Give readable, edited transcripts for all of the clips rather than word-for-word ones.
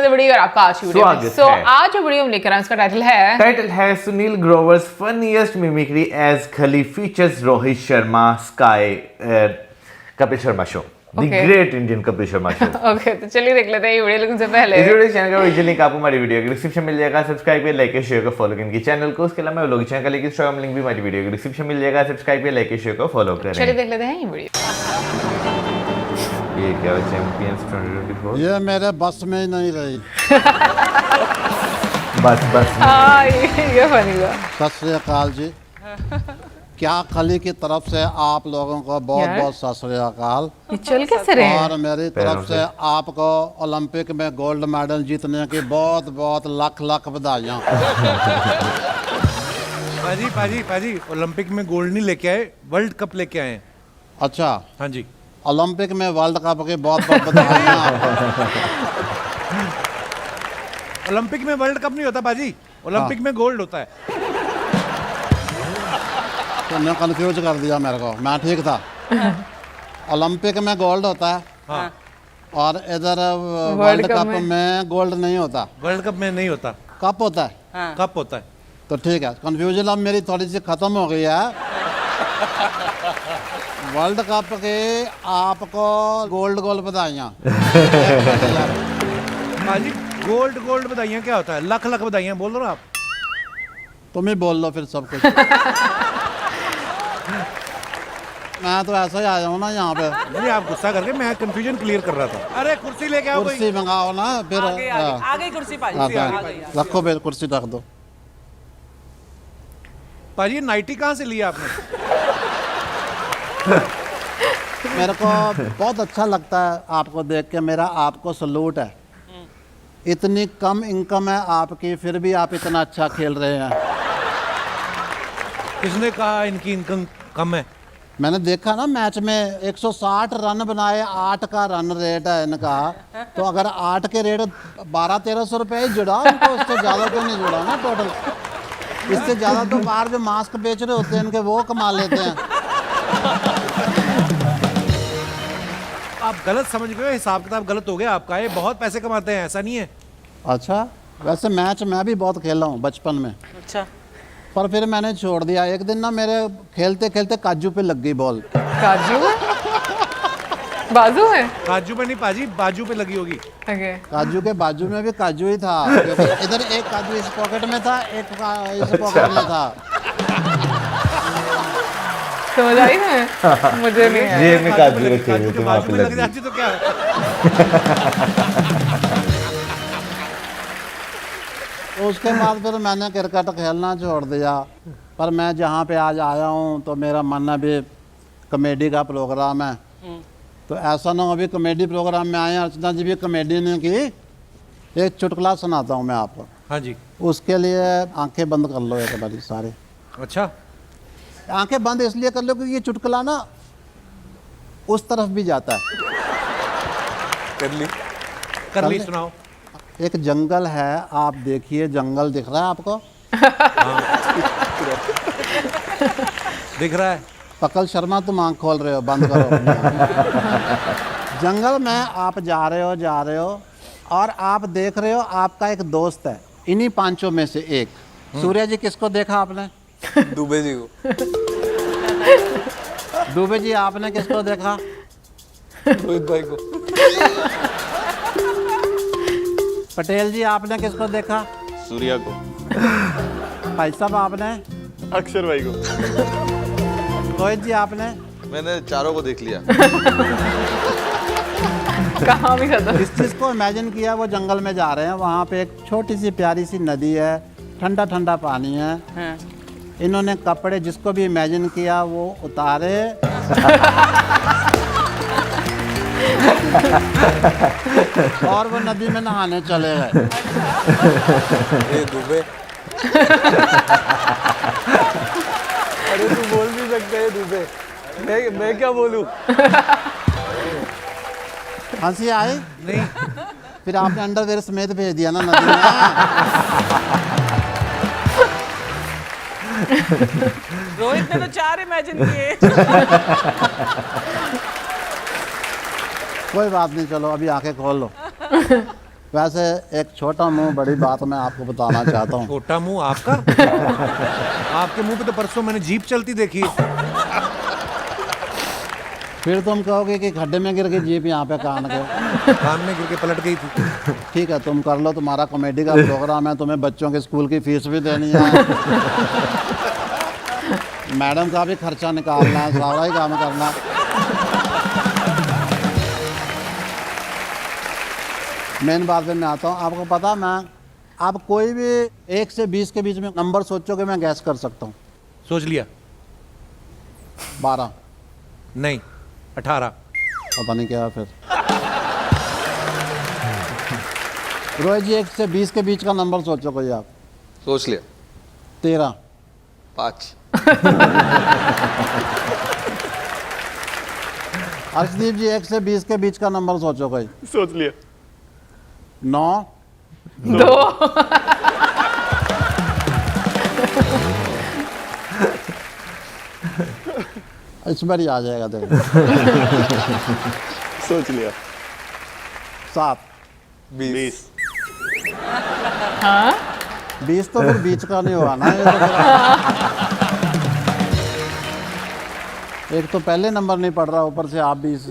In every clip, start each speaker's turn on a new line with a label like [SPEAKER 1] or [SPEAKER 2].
[SPEAKER 1] The video और आपका आज की वीडियो में। सो आज जो वीडियो हम लेकर आए उसका टाइटल है
[SPEAKER 2] Sunil Grover's funniest mimicry as Khali features Rohit Sharma sky Kapil Sharma show the great Indian Kapil Sharma show.
[SPEAKER 1] Okay तो चलिए देख लेते हैं ये वीडियो। लेकिन से पहले
[SPEAKER 2] इस वीडियो चैनल का ओरिजिनल लिंक आपको हमारी वीडियो के डिस्क्रिप्शन मिल जाएगा। सब्सक्राइब पे लाइक शेयर को फॉलो करें चैनल को। उसके अलावा व्लॉग चैनल का लिंक इंस्टाग्राम लिंक भी हमारी वीडियो के डिस्क्रिप्शन मिल जाएगा। सब्सक्राइब पे लाइक शेयर को फॉलो करें।
[SPEAKER 1] चलिए देख लेते हैं ये वीडियो।
[SPEAKER 2] ये क्या चैंपियंस 2024
[SPEAKER 3] ये मेरे बस में ही नहीं रही।
[SPEAKER 2] बस
[SPEAKER 1] हाँ ये फनी हुआ।
[SPEAKER 3] सत श्री अकाल जी। क्या खली की तरफ से आप लोगों को बहुत बहुत सत श्री अकाल।
[SPEAKER 1] ये चल कैसे रहे हैं?
[SPEAKER 3] और मेरी तरफ से आपको ओलंपिक में गोल्ड मेडल जीतने की बहुत बहुत लाख लाख बधाइयाँ।
[SPEAKER 4] पाजी ओलंपिक में गोल्ड नहीं लेके आए, वर्ल्ड कप लेके आए।
[SPEAKER 3] अच्छा
[SPEAKER 4] हाँ जी,
[SPEAKER 3] ओलंपिक में वर्ल्ड कप की बहुत बहुत बधाइयाँ।
[SPEAKER 4] ओलंपिक में वर्ल्ड कप नहीं होता पाजी, ओलंपिक में गोल्ड होता है।
[SPEAKER 3] तुमने कंफ्यूज कर दिया मेरे को, मैं ठीक था। ओलंपिक में गोल्ड होता है
[SPEAKER 4] हाँ।
[SPEAKER 3] और इधर वर्ल्ड कप में गोल्ड नहीं होता।
[SPEAKER 4] वर्ल्ड कप में नहीं होता,
[SPEAKER 3] कप होता है।
[SPEAKER 1] हाँ।
[SPEAKER 4] कप होता है।
[SPEAKER 3] तो ठीक है, कंफ्यूजन अब मेरी थोड़ी सी खत्म हो गई है। वर्ल्ड कप के आपको गोल्ड बधाइयाँ।
[SPEAKER 4] पाजी गोल्ड बधाइयाँ क्या होता है? लाख लाख बधाइयाँ बोल रहे हो आप?
[SPEAKER 3] तुम ही बोल लो फिर सब कुछ। मैं तो ऐसा ही आया हूँ ना यहाँ पे।
[SPEAKER 4] नहीं आप गुस्सा करके, मैं कंफ्यूजन क्लियर कर रहा था। अरे कुर्सी लेके आओ,
[SPEAKER 3] कुर्सी मंगाओ ना फिर।
[SPEAKER 5] आ गई कुर्सी पाजी।
[SPEAKER 3] रखो फिर कुर्सी रख दो।
[SPEAKER 4] पाजी नाइटी कहाँ से लिया आपने?
[SPEAKER 3] मेरे को बहुत अच्छा लगता है आपको देख के, मेरा आपको सलूट है। इतनी कम इनकम है आपकी, फिर भी आप इतना अच्छा खेल रहे हैं।
[SPEAKER 4] किसने कहा इनकी इनकम कम है?
[SPEAKER 3] मैंने देखा ना मैच में 160 रन बनाए, 8 का रन रेट है इनका। तो अगर 8 के रेट 1200-1300 रुपये ही जुड़ा उनको, उससे ज़्यादा तो नहीं जुड़ा ना टोटल। इससे ज़्यादा तो बाहर जो मास्क बेच रहे होते हैं इनके, वो कमा लेते हैं।
[SPEAKER 4] आप गलत समझ गए, हिसाब किताब गलत हो गया आपका। ये बहुत पैसे कमाते हैं, ऐसा नहीं है।
[SPEAKER 3] अच्छा, वैसे मैच मैं भी बहुत खेला हूँ बचपन में।
[SPEAKER 5] अच्छा,
[SPEAKER 3] पर फिर मैंने छोड़ दिया। एक दिन ना मेरे खेलते खेलते काजू पे लग गई बॉल।
[SPEAKER 1] काजू बाजू है?
[SPEAKER 4] काजू पे नहीं पाजी, बाजू पे लगी होगी।
[SPEAKER 1] ओके।
[SPEAKER 3] काजू के बाजू में भी काजू ही था, क्योंकि इधर एक काजू इस पॉकेट में था, एक इस पॉकेट में था।
[SPEAKER 1] समझ आई ना? मुझे नहीं आया।
[SPEAKER 2] जेब में काजू रखे हुए थे, वहाँ
[SPEAKER 4] बाजू
[SPEAKER 2] पे
[SPEAKER 4] में लग
[SPEAKER 2] लगी।
[SPEAKER 4] जाती तो क्या?
[SPEAKER 3] तो उसके बाद फिर मैंने क्रिकेट खेलना छोड़ दिया। पर मैं जहाँ पे आज आया हूँ तो मेरा मन अभी कॉमेडी का प्रोग्राम है। तो ऐसा ना हो अभी कॉमेडी प्रोग्राम में आए हैं, अर्चना जी भी कॉमेडी ने की। एक चुटकुला सुनाता हूँ मैं आपको।
[SPEAKER 4] हाँ जी।
[SPEAKER 3] उसके लिए आंखें बंद कर लो एक बारी सारे।
[SPEAKER 4] अच्छा,
[SPEAKER 3] आंखें बंद इसलिए कर लो क्योंकि ये चुटकुला ना उस तरफ भी जाता है।
[SPEAKER 4] कर ली, सुनाओ।
[SPEAKER 3] एक जंगल है, आप देखिए जंगल दिख रहा है आपको?
[SPEAKER 4] दिख रहा है।
[SPEAKER 3] कपिल शर्मा तुम आंख खोल रहे हो, बंद करो। जंगल में आप जा रहे हो और आप देख रहे हो आपका एक दोस्त है, इन्हीं पांचों में से एक। सूर्य जी किसको देखा आपने?
[SPEAKER 6] दुबे जी को।
[SPEAKER 3] दुबे जी आपने किसको देखा?
[SPEAKER 6] रोहित भाई को।
[SPEAKER 3] पटेल जी आपने किसको देखा?
[SPEAKER 6] सूर्या को।
[SPEAKER 3] भाई साहब आपने?
[SPEAKER 6] अक्षर भाई को।
[SPEAKER 3] रोहित जी आपने?
[SPEAKER 6] मैंने चारों को देख लिया।
[SPEAKER 1] कहाँ भी खत्म।
[SPEAKER 3] इस चीज़ को इमेजिन किया, वो जंगल में जा रहे हैं, वहाँ पे एक छोटी सी प्यारी सी नदी है, ठंडा ठंडा पानी है।
[SPEAKER 5] हाँ।
[SPEAKER 3] इन्होंने कपड़े जिसको भी इमेजिन किया वो उतारे। और वो नदी में नहाने चले गए।
[SPEAKER 6] ये दुबे। अरे तू बोल भी सकता है दुबे, मैं क्या बोलूं?
[SPEAKER 3] हंसी आई?
[SPEAKER 4] नहीं।
[SPEAKER 3] फिर आपने अंडरवेयर समेत भेज दिया ना नदी में।
[SPEAKER 5] रोहित ने तो 4 इमेजिन किए।
[SPEAKER 3] कोई बात नहीं, चलो अभी आंखें खोल लो। वैसे एक छोटा मुंह बड़ी बात मैं आपको बताना चाहता हूँ।
[SPEAKER 4] छोटा मुंह आपका? आपके मुंह पे तो परसों मैंने जीप चलती देखी।
[SPEAKER 3] फिर तुम कहोगे कि खड्डे में गिर के जीप यहाँ पे कान के
[SPEAKER 4] कान में गिर के पलट गई थी।
[SPEAKER 3] ठीक है, तुम कर लो, तुम्हारा कॉमेडी का प्रोग्राम है, तुम्हें बच्चों के स्कूल की फीस भी देनी है, मैडम का भी खर्चा निकालना है, सारा ही काम करना। मेन बात पे मैं आता हूँ। आपको पता, मैं आप कोई भी 1 से 20 के बीच में नंबर सोचोगे, मैं गैस कर सकता हूँ।
[SPEAKER 4] सोच लिया?
[SPEAKER 3] 12
[SPEAKER 4] नहीं, 18।
[SPEAKER 3] पता नहीं क्या है फिर। रोहित जी 1 से 20 के बीच का नंबर सोचो कोई आप।
[SPEAKER 6] सोच लिया?
[SPEAKER 3] 13।
[SPEAKER 6] 5।
[SPEAKER 3] अर्शदीप जी 1 से 20 के बीच का नंबर सोचो कोई।
[SPEAKER 6] सोच लिया?
[SPEAKER 3] 9।
[SPEAKER 1] 2।
[SPEAKER 3] इस बार ही आ जाएगा देखो।
[SPEAKER 6] सोच लिया?
[SPEAKER 3] 7।
[SPEAKER 6] 20।
[SPEAKER 1] हाँ
[SPEAKER 3] 20 तो फिर बीच का नहीं हुआ ना ये तो एक तो पहले नंबर नहीं पड़ रहा, ऊपर से आप 20।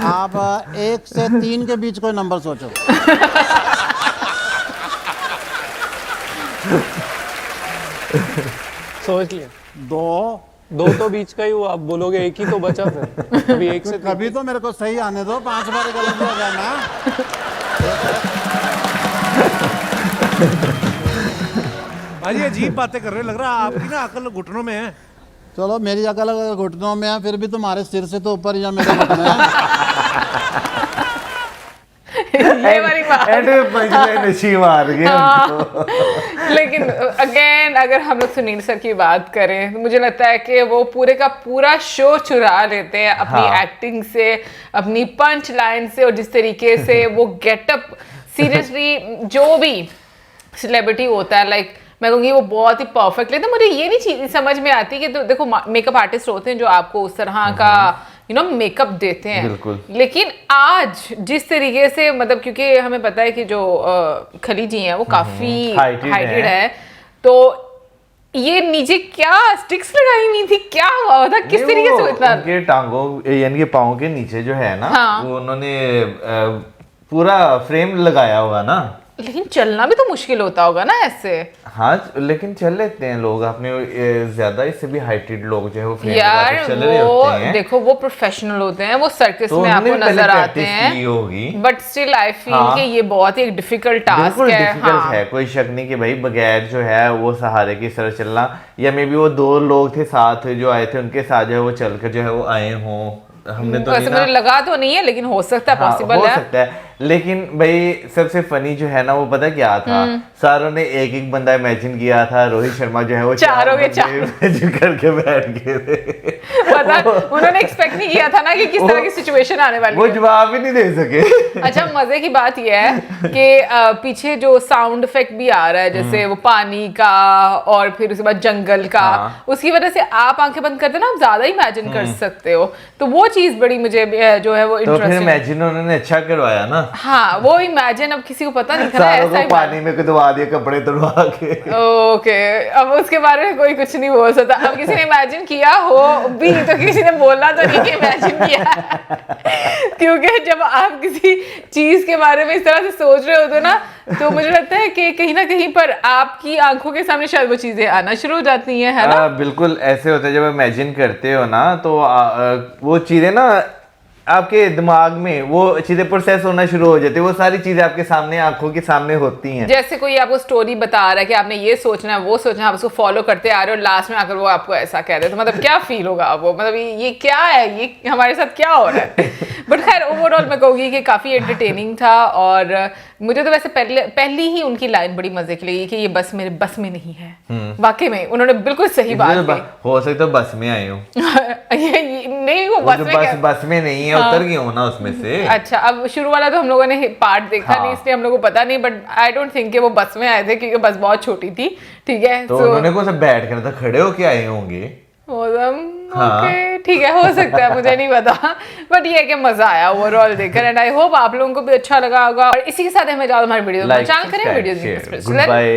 [SPEAKER 3] आप 1 से 3 के बीच कोई नंबर सोचो।
[SPEAKER 6] सोच लिया?
[SPEAKER 3] 2
[SPEAKER 6] तो बीच का ही हुआ, आप बोलोगे एक ही तो बचा फिर। अभी 1 से
[SPEAKER 3] कभी तो मेरे को सही आने दो, 5 बार गलत हो गया ना।
[SPEAKER 4] भाजी अजीब बातें कर रहे हो, लग रहा है आपकी ना अकल घुटनों में है।
[SPEAKER 3] चलो मेरी अकल अगर घुटनों में है, फिर भी तुम्हारे सिर से तो ऊपर या मेरे घुटने हैं।
[SPEAKER 1] ये वाली बात।
[SPEAKER 2] नशी मार गए उनको।
[SPEAKER 1] लेकिन अगेन अगर हम लोग सुनील सर की बात करें तो मुझे लगता है कि वो पूरे का पूरा शो चुरा लेते हैं अपनी एक्टिंग से, अपनी पंच लाइन से, और जिस तरीके से वो गेटअप, सीरियसली जो भी सेलिब्रिटी होता है, लाइक मैं कहूँगी वो बहुत ही परफेक्ट। लेकिन मुझे ये नहीं चीज समझ में आती कि तो देखो मेकअप आर्टिस्ट होते हैं जो आपको उस तरह का मेकअप देते हैं,
[SPEAKER 2] बिल्कुल।
[SPEAKER 1] लेकिन आज जिस तरीके से, मतलब क्योंकि हमें पता है कि जो खली जी हैं वो काफी हाइटेड है, तो ये नीचे क्या स्टिक्स लगाई हुई थी, क्या हुआ था, किस तरीके से इतना
[SPEAKER 2] उनके टांगों यानी कि पाँव के नीचे जो है ना,
[SPEAKER 1] हाँ।
[SPEAKER 2] वो उन्होंने पूरा फ्रेम लगाया हुआ ना।
[SPEAKER 1] लेकिन चलना भी तो मुश्किल होता होगा ना ऐसे।
[SPEAKER 2] हाँ लेकिन चल लेते हैं लोग, अपने ज्यादा इससे भी हाइटेड लोग जो है वो फ्रेम
[SPEAKER 1] यार
[SPEAKER 2] लगा के चल रहे
[SPEAKER 1] वो
[SPEAKER 2] होते हैं।
[SPEAKER 1] देखो वो प्रोफेशनल होते हैं, वो सर्कस
[SPEAKER 2] तो
[SPEAKER 1] में आपको
[SPEAKER 2] उन्होंने
[SPEAKER 1] नजर
[SPEAKER 2] पहले
[SPEAKER 1] आते
[SPEAKER 2] practice की होगी।
[SPEAKER 1] हैं, बट स्टिल आई फील
[SPEAKER 2] हाँ।
[SPEAKER 1] कि ये बहुत ही एक डिफिकल्ट टास्क
[SPEAKER 2] बिल्कुल
[SPEAKER 1] है।
[SPEAKER 2] डिफिकल्ट है, कोई शक नहीं कि भाई बगैर जो है वो सहारे की तरह चलना, या मे बी वो 2 लोग थे साथ जो आए थे, उनके साथ जो है वो चलकर जो है वो आए हों। हमने तो
[SPEAKER 1] वैसे मुझे लगा तो नहीं है, लेकिन हो सकता है, पॉसिबल
[SPEAKER 2] हो
[SPEAKER 1] है।
[SPEAKER 2] सकता है। लेकिन भाई सबसे फनी जो है ना वो पता क्या था, सारों ने एक बंदा इमेजिन किया था, रोहित शर्मा जो है वो
[SPEAKER 1] चारों के चार
[SPEAKER 2] इमेजिन करके बैठ गए थे।
[SPEAKER 1] पता उन्होंने एक्सपेक्ट नहीं किया था ना कि किस तरह की सिचुएशन आने वाली
[SPEAKER 2] वो
[SPEAKER 1] है।
[SPEAKER 2] जवाब ही नहीं दे सके।
[SPEAKER 1] अच्छा मजे की बात यह है कि पीछे जो साउंड इफेक्ट भी आ रहा है, जैसे वो पानी का और फिर उसके बाद जंगल का, उसकी वजह से आप आंखें बंद करते ना, आप ज्यादा इमेजिन कर सकते हो, तो वो चीज बड़ी मुझे जो है वो
[SPEAKER 2] तो फिर
[SPEAKER 1] इंटरेस्टिंग।
[SPEAKER 2] इमेजिन उन्होंने अच्छा करवाया ना।
[SPEAKER 1] हाँ वो इमेजिन, अब किसी को पता नहीं था ना,
[SPEAKER 2] सारों
[SPEAKER 1] ऐसा
[SPEAKER 2] को पानी में कुदवा दिया, कपड़े तुड़वा के।
[SPEAKER 1] ओके, अब उसके बारे में कोई कुछ नहीं बोल सकता। अब किसी ने इमेजिन किया हो भी तो किसी ने बोलना तो नहीं कि इमेजिन किया। क्योंकि जब आप किसी चीज के बारे में इस तरह से सोच रहे होते हो ना, तो मुझे लगता है कि कहीं ना कहीं पर आपकी आंखों के सामने शायद वो चीजें आना शुरू हो जाती हैं, है ना?
[SPEAKER 2] बिल्कुल ऐसे होता है, जब इमेजिन करते हो ना तो वो चीजें ना आपके दिमाग में वो चीजें प्रोसेस होना शुरू हो जाती है, वो सारी चीजें आपके सामने आंखों के सामने होती हैं।
[SPEAKER 1] जैसे कोई आपको स्टोरी बता रहा है कि आपने ये सोचना है वो सोचना है, आप उसको फॉलो करते आ रहे हो, लास्ट में आकर वो आपको ऐसा कह दे, तो मतलब क्या फील होगा आपको, मतलब ये क्या है, ये हमारे साथ क्या हो रहा है? बट खैर ओवरऑल मैं कहूँगी कि काफी एंटरटेनिंग था, और मुझे तो वैसे पहली ही उनकी लाइन बड़ी मजे की लगी कि ये बस मेरे बस में नहीं है। वाकई में उन्होंने बिल्कुल सही बात कही।
[SPEAKER 2] हो सकता है बस में आए हो।
[SPEAKER 1] नहीं वो बस में
[SPEAKER 2] बस में नहीं है, उतर गए हो ना उसमें से।
[SPEAKER 1] अच्छा, अब शुरू वाला तो हम लोगों ने पार्ट देखा नहीं, इसलिए हम लोगों को पता नहीं, बट आई डोंट थिंक कि वो बस में आए थे, क्योंकि बस बहुत छोटी थी। ठीक है,
[SPEAKER 2] तो उन्होंने को सब बैठ कर था, खड़े होके आए होंगे।
[SPEAKER 1] मौसम
[SPEAKER 2] हाँ।
[SPEAKER 1] ओके ठीक है, हो सकता है, मुझे नहीं पता, बट ये है कि मजा आया ओवरऑल देखकर, एंड आई होप आप लोगों को भी अच्छा लगा होगा। और इसी के साथ हमें ज्यादा हमारे वीडियो
[SPEAKER 2] लाइक
[SPEAKER 1] चैनल करें वीडियो
[SPEAKER 2] गुड बाय।